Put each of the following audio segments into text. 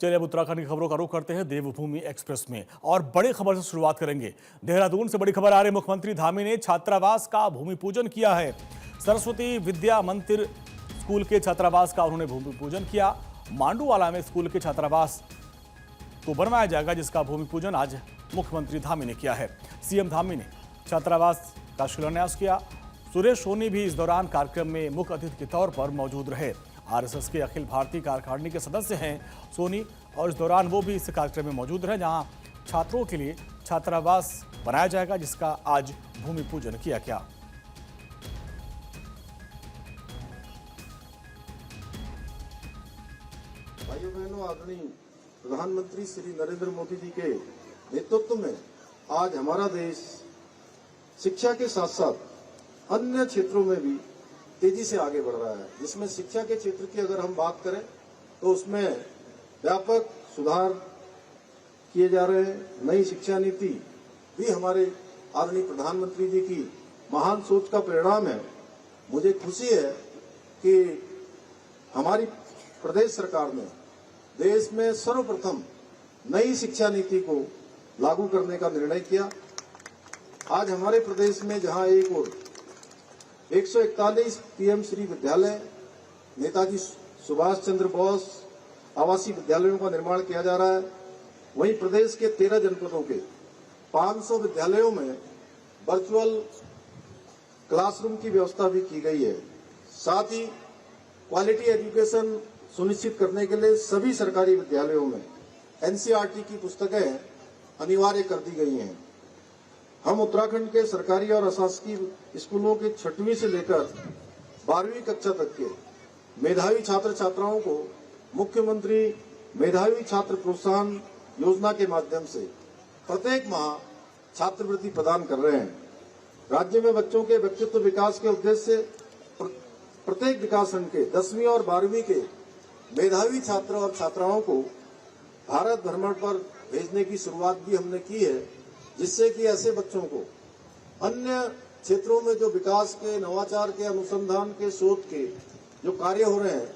चलिए अब उत्तराखंड की खबरों का रुख करते हैं देवभूमि एक्सप्रेस में और बड़ी खबर से शुरुआत करेंगे। देहरादून से बड़ी खबर आ रही है। मुख्यमंत्री धामी ने छात्रावास का भूमि पूजन किया है। सरस्वती विद्या मंदिर स्कूल के छात्रावास का उन्होंने भूमि पूजन किया। मांडूवाला में स्कूल के छात्रावास को बनवाया जाएगा, जिसका भूमि पूजन आज मुख्यमंत्री धामी ने किया है। सीएम धामी ने छात्रावास का शिलान्यास किया। सुरेश सोनी भी इस दौरान कार्यक्रम में मुख्य अतिथि के तौर पर मौजूद रहे। आरएसएस के अखिल भारतीय कार्यकारिणी के सदस्य हैं सोनी, और इस दौरान वो भी इस कार्यक्रम में मौजूद रहे, जहां छात्रों के लिए छात्रावास बनाया जाएगा, जिसका आज भूमि पूजन किया गया। भाइयों बहनों, आदरणीय प्रधानमंत्री श्री नरेंद्र मोदी जी के नेतृत्व में आज हमारा देश शिक्षा के साथ साथ अन्य क्षेत्रों में भी तेजी से आगे बढ़ रहा है। जिसमें शिक्षा के क्षेत्र की अगर हम बात करें तो उसमें व्यापक सुधार किए जा रहे हैं। नई शिक्षा नीति भी हमारे आदरणीय प्रधानमंत्री जी की महान सोच का परिणाम है। मुझे खुशी है कि हमारी प्रदेश सरकार ने देश में सर्वप्रथम नई शिक्षा नीति को लागू करने का निर्णय किया। आज हमारे प्रदेश में जहां एक और 141 पीएम श्री विद्यालय, नेताजी सुभाष चंद्र बोस आवासीय विद्यालयों का निर्माण किया जा रहा है, वहीं प्रदेश के 13 जनपदों के 500 विद्यालयों में वर्चुअल क्लासरूम की व्यवस्था भी की गई है। साथ ही क्वालिटी एजुकेशन सुनिश्चित करने के लिए सभी सरकारी विद्यालयों में एनसीईआरटी की पुस्तकें अनिवार्य कर दी गई हैं। हम उत्तराखंड के सरकारी और अशासकीय स्कूलों के 6वीं से लेकर 12वीं कक्षा तक के मेधावी छात्र छात्राओं को मुख्यमंत्री मेधावी छात्र प्रोत्साहन योजना के माध्यम से प्रत्येक माह छात्रवृत्ति प्रदान कर रहे हैं। राज्य में बच्चों के व्यक्तित्व विकास के उद्देश्य से प्रत्येक विकासखंड के 10वीं और 12वीं के मेधावी छात्र और छात्राओं को भारत भ्रमण पर भेजने की शुरुआत भी हमने की है, जिससे कि ऐसे बच्चों को अन्य क्षेत्रों में जो विकास के, नवाचार के, अनुसंधान के, शोध के जो कार्य हो रहे हैं,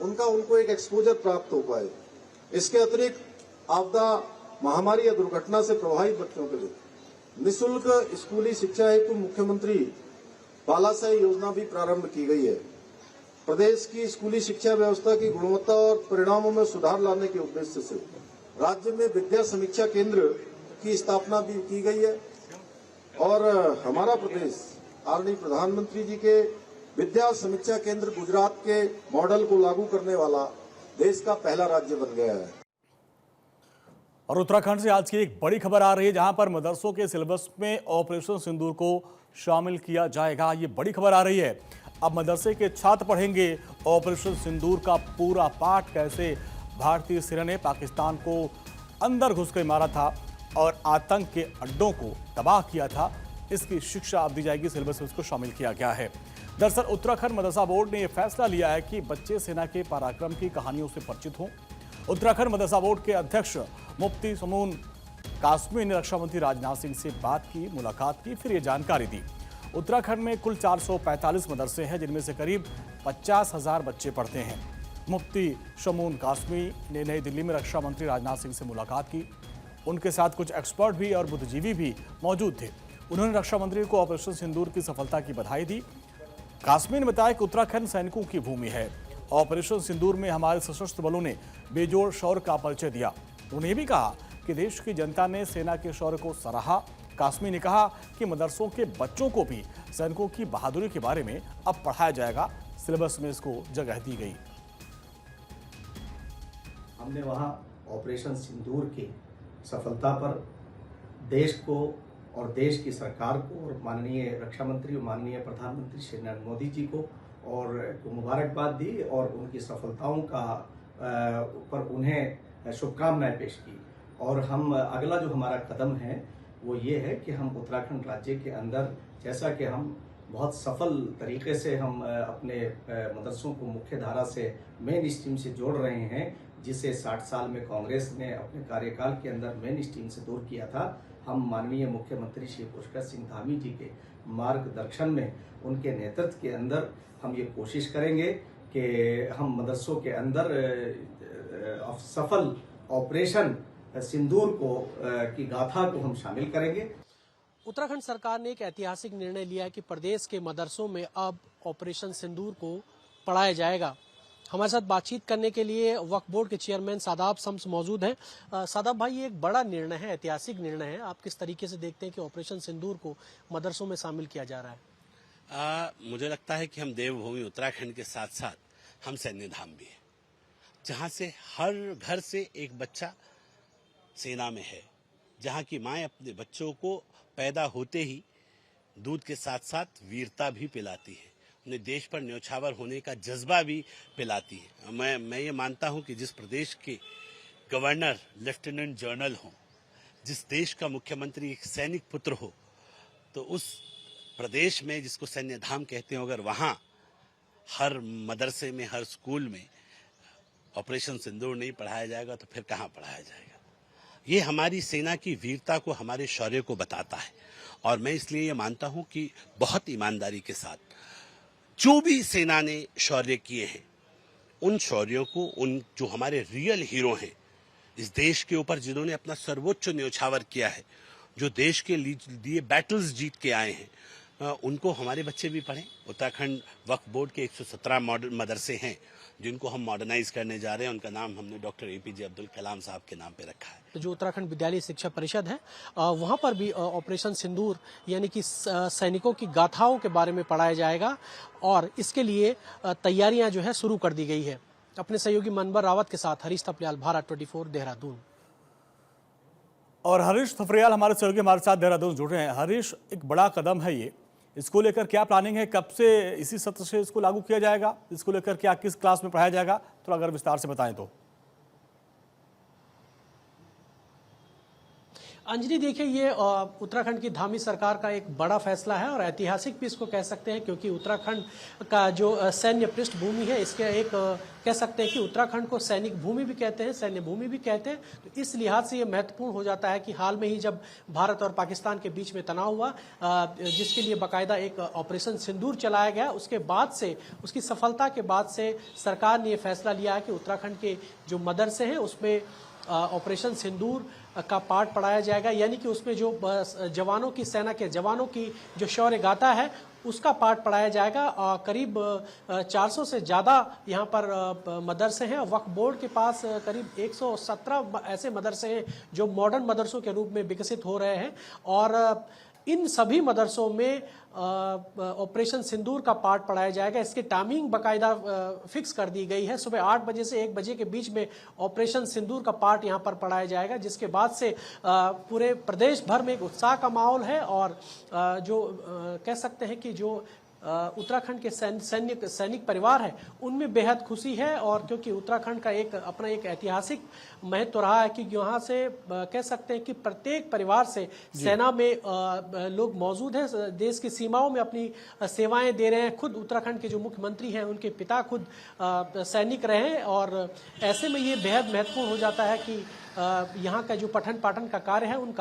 उनको एक एक्सपोजर प्राप्त हो पाए। इसके अतिरिक्त आपदा, महामारी या दुर्घटना से प्रभावित बच्चों के लिए निःशुल्क स्कूली शिक्षा हेतु मुख्यमंत्री बालासाही योजना भी प्रारंभ की गई है। प्रदेश की स्कूली शिक्षा व्यवस्था की गुणवत्ता और परिणामों में सुधार लाने के उद्देश्य से राज्य में विद्या समीक्षा केंद्र की स्थापना भी की गई है, और हमारा प्रदेश आदरणीय प्रधानमंत्री जी के विद्या समीक्षा केंद्र गुजरात के मॉडल को लागू करने वाला देश का पहला राज्य बन गया है। और उत्तराखंड से आज की एक बड़ी खबर आ रही है, जहां पर मदरसों के सिलेबस में ऑपरेशन सिंदूर को शामिल किया जाएगा। ये बड़ी खबर आ रही है। अब मदरसे के छात्र पढ़ेंगे ऑपरेशन सिंदूर का पूरा पाठ, कैसे भारतीय सेना ने पाकिस्तान को अंदर घुसकर मारा था और आतंक के अड्डों को तबाह किया था। इसकी शिक्षा अब दी जाएगी, सिलेबस में इसको शामिल किया गया है। दरअसल उत्तराखंड मदरसा बोर्ड ने यह फैसला लिया है कि बच्चे सेना के पराक्रम की कहानियों से परिचित हों। उत्तराखंड मदरसा बोर्ड के अध्यक्ष मुफ्ती समून कासमी ने रक्षा मंत्री राजनाथ सिंह से बात की, मुलाकात की, फिर ये जानकारी दी। उत्तराखंड में कुल 445 मदरसे हैं, जिनमें से करीब 50,000 बच्चे पढ़ते हैं। मुफ्ती शमून कासमी ने नई दिल्ली में रक्षा मंत्री राजनाथ सिंह से मुलाकात की। उनके साथ कुछ एक्सपर्ट भी और बुद्धिजीवी भी मौजूद थे। उन्होंने रक्षा मंत्री को ऑपरेशन सिंदूर की सफलता की बधाई दी। कासमी ने बताया कि उत्तराखंड सैनिकों की भूमि है। ऑपरेशन सिंदूर में हमारे सशस्त्र बलों ने बेजोड़ शौर्य का परिचय दिया। उन्होंने ये भी कहा कि देश की जनता ने सेना के शौर्य को सराहा। कासमी ने कहा कि मदरसों के बच्चों को भी सैनिकों की बहादुरी के बारे में अब पढ़ाया जाएगा। सिलेबस में इसको जगह दी गई। हमने वहाँ ऑपरेशन सिंदूर की सफलता पर देश को और देश की सरकार को और माननीय रक्षा मंत्री और माननीय प्रधानमंत्री श्री नरेंद्र मोदी जी को मुबारकबाद दी और उनकी सफलताओं का पर उन्हें शुभकामनाएं पेश की। और हम अगला जो हमारा कदम है वो ये है कि हम उत्तराखंड राज्य के अंदर, जैसा कि हम बहुत सफल तरीके से हम अपने मदरसों को मुख्य धारा से मेन स्ट्रीम से जोड़ रहे हैं, जिसे 60 साल में कांग्रेस ने अपने कार्यकाल के अंदर मेन स्ट्रीम से दूर किया था। हम माननीय मुख्यमंत्री श्री पुष्कर सिंह धामी जी के मार्गदर्शन में, उनके नेतृत्व के अंदर हम ये कोशिश करेंगे कि हम मदरसों के अंदर सफल ऑपरेशन सिंदूर को की गाथा को हम शामिल करेंगे। उत्तराखंड सरकार ने एक ऐतिहासिक निर्णय लिया है कि प्रदेश के मदरसों में अब ऑपरेशन सिंदूर को पढ़ाया जाएगा। हमारे साथ बातचीत करने के लिए वक्फ बोर्ड के चेयरमैन सादाब शम्स मौजूद हैं। सादाब भाई, ये एक बड़ा निर्णय है, ऐतिहासिक निर्णय है। आप किस तरीके से देखते हैं कि ऑपरेशन सिंदूर को मदरसों में शामिल किया जा रहा है? मुझे लगता है कि हम देवभूमि उत्तराखंड के साथ साथ हम सैन्य धाम भी है, जहाँ से हर घर से एक बच्चा सेना में है, जहाँ की माएँ अपने बच्चों को पैदा होते ही दूध के साथ साथ वीरता भी पिलाती है, उन्हें देश पर न्यौछावर होने का जज्बा भी पिलाती है। मैं ये मानता हूँ कि जिस प्रदेश के गवर्नर लेफ्टिनेंट जनरल हों, जिस देश का मुख्यमंत्री एक सैनिक पुत्र हो, तो उस प्रदेश में जिसको सैन्य धाम कहते हो, अगर वहाँ हर मदरसे में, हर स्कूल में ऑपरेशन सिंदूर नहीं पढ़ाया जाएगा तो फिर कहाँ पढ़ाया जाएगा? ये हमारी सेना की वीरता को, हमारे शौर्य को बताता है। और मैं इसलिए ये मानता हूँ कि बहुत ईमानदारी के साथ जो भी सेना ने शौर्य किए हैं, उन शौर्यों को, उन जो हमारे रियल हीरो हैं इस देश के ऊपर, जिन्होंने अपना सर्वोच्च न्यौछावर किया है, जो देश के लिए बैटल्स जीत के आए हैं, उनको हमारे बच्चे भी पढ़ें। उत्तराखंड वक्फ बोर्ड के 117 मॉडल मदरसे हैं जिनको हम मॉडर्नाइज करने जा रहे हैं। उनका नाम हमने डॉक्टर APJ अब्दुल कलाम साहब के नाम पे रखा है। तो जो उत्तराखंड विद्यालय शिक्षा परिषद है, वहाँ पर भी ऑपरेशन सिंदूर यानी कि सैनिकों की गाथाओं के बारे में पढ़ाया जाएगा और इसके लिए तैयारियां जो है शुरू कर दी गई है। अपने सहयोगी मनबर रावत के साथ हरीश थपलियाल, भारत 24, देहरादून। और हरीश थपलियाल हमारे सहयोगी हमारे साथ देहरादून जुड़ रहे हैं। हरीश, एक बड़ा कदम है ये, इसको लेकर क्या प्लानिंग है? कब से, इसी सत्र से इसको लागू किया जाएगा? इसको लेकर क्या, किस क्लास में पढ़ाया जाएगा? थोड़ा अगर विस्तार से बताएं तो। अंजलि, देखिए, ये उत्तराखंड की धामी सरकार का एक बड़ा फैसला है और ऐतिहासिक भी इसको कह सकते हैं, क्योंकि उत्तराखंड का जो सैन्य पृष्ठभूमि है, इसके एक कह सकते हैं कि उत्तराखंड को सैनिक भूमि भी कहते हैं, सैन्य भूमि भी कहते हैं। तो इस लिहाज से ये महत्वपूर्ण हो जाता है कि हाल में ही जब भारत और पाकिस्तान के बीच में तनाव हुआ, जिसके लिए बाकायदा एक ऑपरेशन सिंदूर चलाया गया, उसके बाद से, उसकी सफलता के बाद से सरकार ने ये फैसला लिया है कि उत्तराखंड के जो मदरसे हैं उसमें ऑपरेशन सिंदूर का पाठ पढ़ाया जाएगा। यानी कि उसमें जो जवानों की, सेना के जवानों की जो शौर्य गाथा है उसका पाठ पढ़ाया जाएगा। करीब 400 से ज़्यादा यहाँ पर मदरसे हैं। वक्फ बोर्ड के पास करीब 117 ऐसे मदरसे हैं जो मॉडर्न मदरसों के रूप में विकसित हो रहे हैं और इन सभी मदरसों में ऑपरेशन सिंदूर का पाठ पढ़ाया जाएगा। इसकी टाइमिंग बाकायदा फिक्स कर दी गई है। सुबह 8 बजे से 1 बजे के बीच में ऑपरेशन सिंदूर का पाठ यहाँ पर पढ़ाया जाएगा, जिसके बाद से पूरे प्रदेश भर में एक उत्साह का माहौल है और जो कह सकते हैं कि जो उत्तराखंड के सैनिक परिवार है उनमें बेहद खुशी है। और क्योंकि उत्तराखंड का एक अपना एक ऐतिहासिक महत्व रहा है कि यहाँ से कह सकते हैं कि प्रत्येक परिवार से सेना में लोग मौजूद हैं, देश की सीमाओं में अपनी सेवाएं दे रहे हैं। खुद उत्तराखंड के जो मुख्यमंत्री हैं उनके पिता खुद सैनिक रहे हैं और ऐसे में ये बेहद महत्वपूर्ण हो जाता है कि यहाँ का जो पठन पाठन का कार्य है उन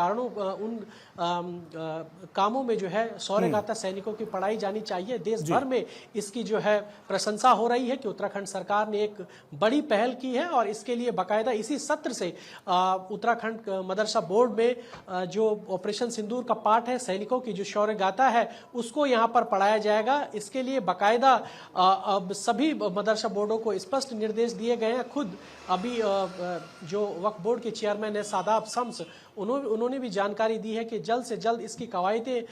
कामों में जो है शौर्य गाथा सैनिकों की पढ़ाई जानी चाहिए। देश भर में इसकी जो है प्रशंसा हो रही है कि उत्तराखंड सरकार ने एक बड़ी पहल की है और इसके लिए बाकायदा इसी सत्र से उत्तराखंड मदरसा बोर्ड में जो ऑपरेशन सिंदूर का पाठ है, सैनिकों की जो शौर्य गाथा है, उसको यहाँ पर पढ़ाया जाएगा। इसके लिए बाकायदा अब सभी मदरसा बोर्डों को स्पष्ट निर्देश दिए गए हैं। खुद अभी जो वक्फ बोर्ड के चेयरमैन है सादाब शम्स, उन्होंने भी जानकारी दी है कि जल्द से जल्द इसकी कवायदें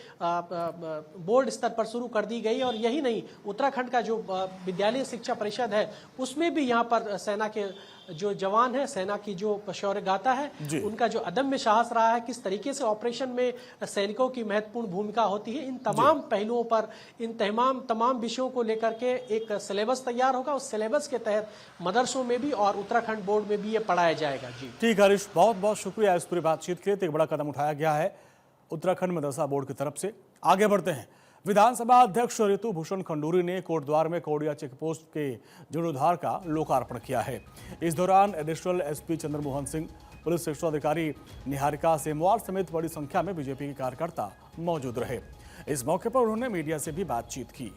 बोर्ड स्तर पर शुरू कर दी गई। और यही नहीं, उत्तराखंड का जो विद्यालय शिक्षा परिषद है उसमें भी यहाँ पर सेना के जो जवान है, सेना की जो शौर्य गाथा है, उनका जो अदम्य साहस रहा है, किस तरीके से ऑपरेशन में सैनिकों की महत्वपूर्ण भूमिका होती है, इन तमाम पहलुओं पर, इन तमाम विषयों को लेकर के एक सिलेबस तैयार होगा। उस सिलेबस के तहत मदरसों में भी और उत्तराखंड बोर्ड में भी ये पढ़ाया जाएगा। जी ठीक हरीश, बहुत बहुत शुक्रिया इस पूरी बातचीत के लिए। एक बड़ा कदम उठाया गया है उत्तराखंड मदरसा बोर्ड की तरफ से। आगे बढ़ते हैं। विधानसभा अध्यक्ष ऋतु भूषण खंडूरी ने कोटद्वार में कोडिया चेकपोस्ट के जीर्णोद्धार का लोकार्पण किया है। इस दौरान additional SP Chandramohan Singh, police वरिष्ठाधिकारी निहारिका सेमवाल समेत बड़ी संख्या में बीजेपी के कार्यकर्ता मौजूद रहे। इस मौके पर उन्होंने मीडिया से भी बातचीत की।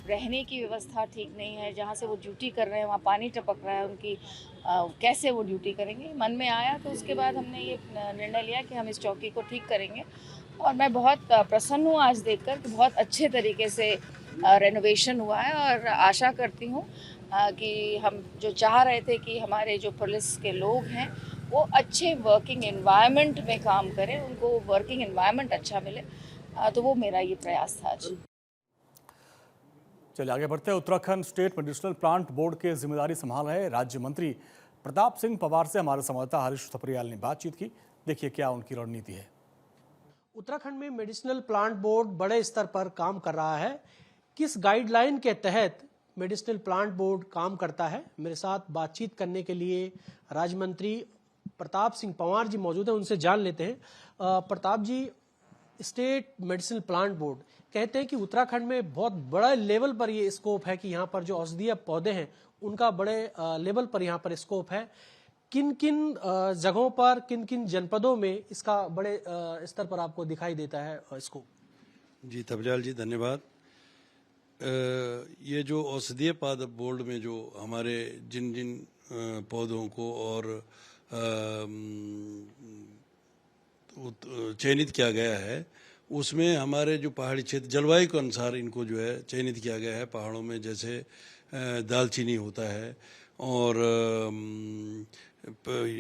रहने की व्यवस्था ठीक नहीं है, जहाँ से वो ड्यूटी कर रहे हैं वहाँ पानी टपक रहा है उनकी, कैसे वो ड्यूटी करेंगे। मन में आया तो उसके बाद हमने ये निर्णय लिया कि हम इस चौकी को ठीक करेंगे और मैं बहुत प्रसन्न हूँ आज देखकर कि बहुत अच्छे तरीके से रेनोवेशन हुआ है और आशा करती हूँ कि हम जो चाह रहे थे कि हमारे जो पुलिस के लोग हैं वो अच्छे वर्किंग एनवायरनमेंट में काम करें, उनको वर्किंग एनवायरनमेंट अच्छा मिले, तो वो मेरा ये प्रयास था आज। चलिए आगे बढ़ते हैं। Uttarakhand state medicinal plant board के जिम्मेदारी संभाल रहे राज्य मंत्री प्रताप सिंह पवार से हमारे संवाददाता हरीश थपरियाल ने बातचीत की। देखिए क्या उनकी रणनीति है। उत्तराखंड में मेडिसिनल प्लांट बोर्ड बड़े स्तर पर काम कर रहा है। किस गाइडलाइन के तहत मेडिसिनल प्लांट बोर्ड काम करता है, मेरे साथ बातचीत करने के लिए राज्य मंत्री प्रताप सिंह पंवार जी मौजूद हैं, उनसे जान लेते हैं। प्रताप जी, स्टेट मेडिसिनल प्लांट बोर्ड कहते हैं कि उत्तराखंड में बहुत बड़ा लेवल पर ये स्कोप है कि यहाँ पर जो औषधीय पौधे हैं उनका बड़े लेवल पर यहाँ पर स्कोप है। किन किन जगहों पर, किन किन जनपदों में इसका बड़े स्तर पर आपको दिखाई देता है स्कोप? जी थपरियाल जी धन्यवाद। ये जो औषधीय पादप बोर्ड में जो हमारे जिन जिन पौधों को और चयनित किया गया है उसमें हमारे जो पहाड़ी क्षेत्र जलवायु के अनुसार इनको जो है चयनित किया गया है। पहाड़ों में जैसे दालचीनी होता है और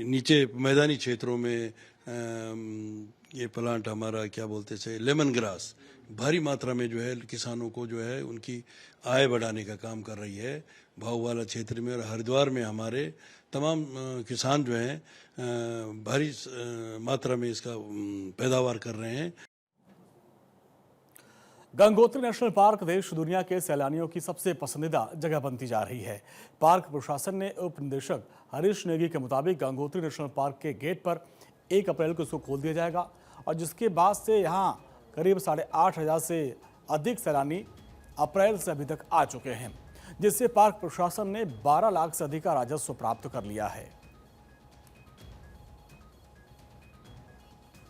नीचे मैदानी क्षेत्रों में ये प्लांट हमारा क्या बोलते हैं लेमन ग्रास भारी मात्रा में जो है किसानों को जो है उनकी आय बढ़ाने का काम कर रही है। भाव वाला क्षेत्र में और हरिद्वार में हमारे तमाम किसान जो हैं भारी मात्रा में इसका पैदावार कर रहे हैं। गंगोत्री नेशनल पार्क देश दुनिया के सैलानियों की सबसे पसंदीदा जगह बनती जा रही है। पार्क प्रशासन ने उप निदेशक हरीश नेगी के मुताबिक गंगोत्री नेशनल पार्क के गेट पर 1 अप्रैल को इसको खोल दिया जाएगा और जिसके बाद से यहाँ करीब 8,500 से अधिक सैलानी अप्रैल से अभी तक आ चुके हैं, जिससे पार्क प्रशासन ने 12 लाख से अधिक का राजस्व प्राप्त कर लिया है।